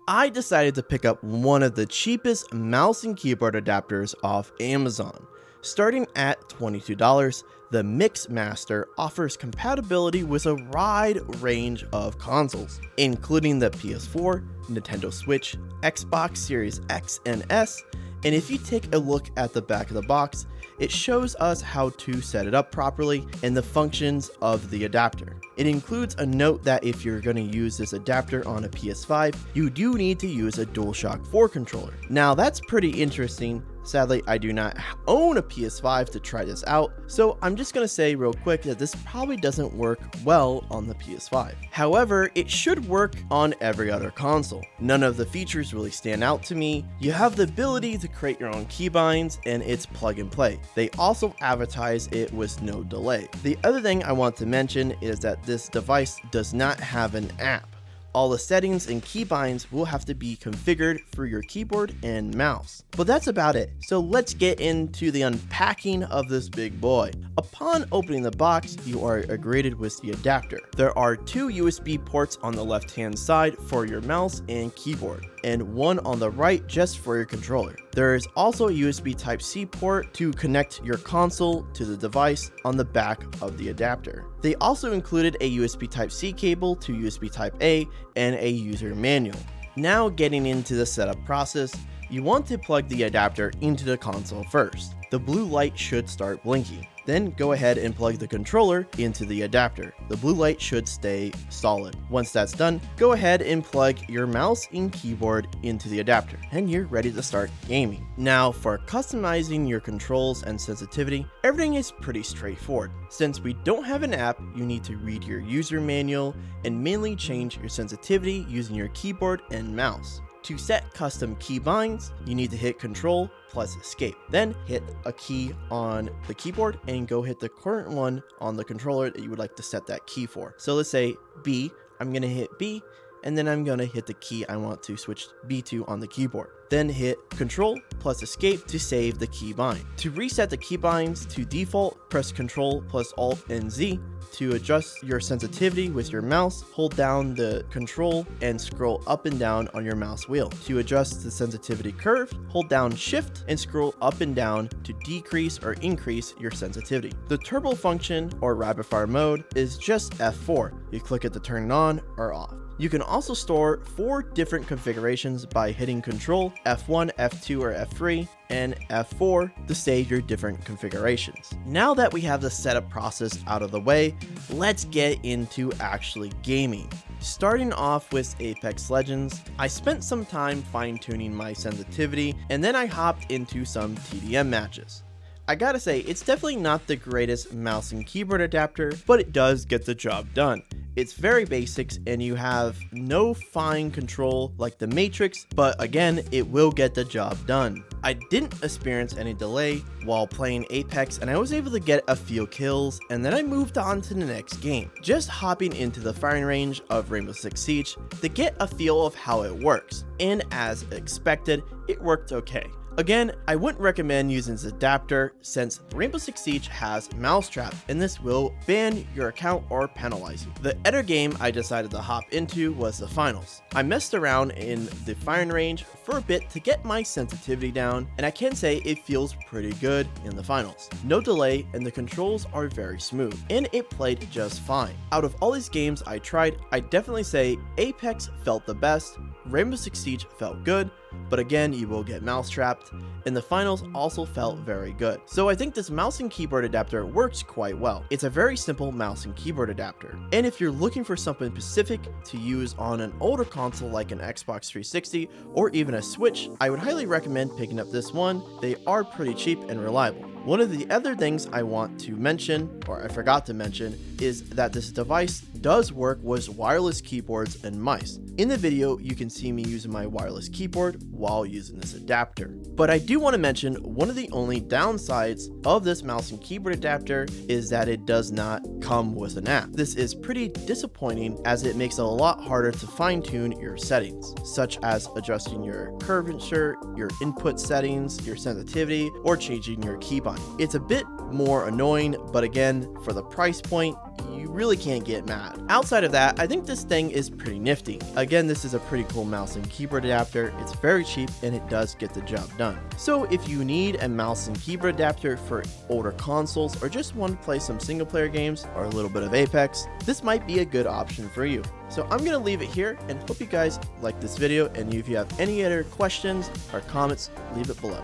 I decided to pick up one of the cheapest mouse and keyboard adapters off Amazon. Starting at $22, the Mixmaster offers compatibility with a wide range of consoles, including the PS4, Nintendo Switch, Xbox Series X and S, and if you take a look at the back of the box, it shows us how to set it up properly and the functions of the adapter. It includes a note that if you're going to use this adapter on a PS5, you do need to use a DualShock 4 controller. Now that's pretty interesting. Sadly, I do not own a PS5 to try this out, so I'm just going to say real quick that this probably doesn't work well on the PS5. However, it should work on every other console. None of the features really stand out to me. You have the ability to create your own keybinds, and it's plug and play. They also advertise it with no delay. The other thing I want to mention is that this device does not have an app. All the settings and keybinds will have to be configured for your keyboard and mouse. But that's about it, so let's get into the unpacking of this big boy. Upon opening the box, you are greeted with the adapter. There are two USB ports on the left hand side for your mouse and keyboard, and one on the right just for your controller. There is also a USB Type-C port to connect your console to the device on the back of the adapter. They also included a USB Type-C cable to USB Type-A and a user manual. Now getting into the setup process, you want to plug the adapter into the console first. The blue light should start blinking. Then go ahead and plug the controller into the adapter. The blue light should stay solid. Once that's done, go ahead and plug your mouse and keyboard into the adapter, and you're ready to start gaming. Now for customizing your controls and sensitivity, everything is pretty straightforward. Since we don't have an app, you need to read your user manual and manually change your sensitivity using your keyboard and mouse. To set custom keybinds, you need to hit Control plus Escape. Then hit a key on the keyboard and go hit the current one on the controller that you would like to set that key for. So let's say B, I'm gonna hit B, and then I'm gonna hit the key I want to switch B to on the keyboard. Then hit Control plus Escape to save the keybind. To reset the keybinds to default, press Control plus Alt and Z. To adjust your sensitivity with your mouse, hold down the Control and scroll up and down on your mouse wheel. To adjust the sensitivity curve, hold down Shift and scroll up and down to decrease or increase your sensitivity. The turbo function or rapid fire mode is just F4. You click it to turn it on or off. You can also store 4 different configurations by hitting Control, F1, F2, or F3, and F4 to save your different configurations. Now that we have the setup process out of the way, let's get into actually gaming. Starting off with Apex Legends, I spent some time fine-tuning my sensitivity, and then I hopped into some TDM matches. I gotta say, it's definitely not the greatest mouse and keyboard adapter, but it does get the job done. It's very basics and you have no fine control like the Matrix, but again, it will get the job done. I didn't experience any delay while playing Apex and I was able to get a few kills, and then I moved on to the next game, just hopping into the firing range of Rainbow Six Siege to get a feel of how it works, and as expected, it worked okay. Again, I wouldn't recommend using this adapter since Rainbow Six Siege has mousetrap, and this will ban your account or penalize you. The other game I decided to hop into was the finals. I messed around in the firing range for a bit to get my sensitivity down, and I can say it feels pretty good in the finals. No delay, and the controls are very smooth, and it played just fine. Out of all these games I tried, I definitely say Apex felt the best, Rainbow Six Siege felt good, but again, you will get mouse trapped, and the finals also felt very good. So I think this mouse and keyboard adapter works quite well. It's a very simple mouse and keyboard adapter, and if you're looking for something specific to use on an older console like an Xbox 360 or even a Switch, I would highly recommend picking up this one. They are pretty cheap and reliable. One of the other things I want to mention, or I forgot to mention, is that this device does work with wireless keyboards and mice. In the video, you can see me using my wireless keyboard while using this adapter. But I do want to mention one of the only downsides of this mouse and keyboard adapter is that it does not come with an app. This is pretty disappointing as it makes it a lot harder to fine-tune your settings, such as adjusting your curvature, your input settings, your sensitivity, or changing your keybind. It's a bit more annoying, but again, for the price point, you really can't get mad. Outside of that, I think this thing is pretty nifty. Again, this is a pretty cool mouse and keyboard adapter. It's very cheap and it does get the job done. So if you need a mouse and keyboard adapter for older consoles or just want to play some single player games or a little bit of Apex, this might be a good option for you. So I'm gonna leave it here and hope you guys like this video, and if you have any other questions or comments, leave it below.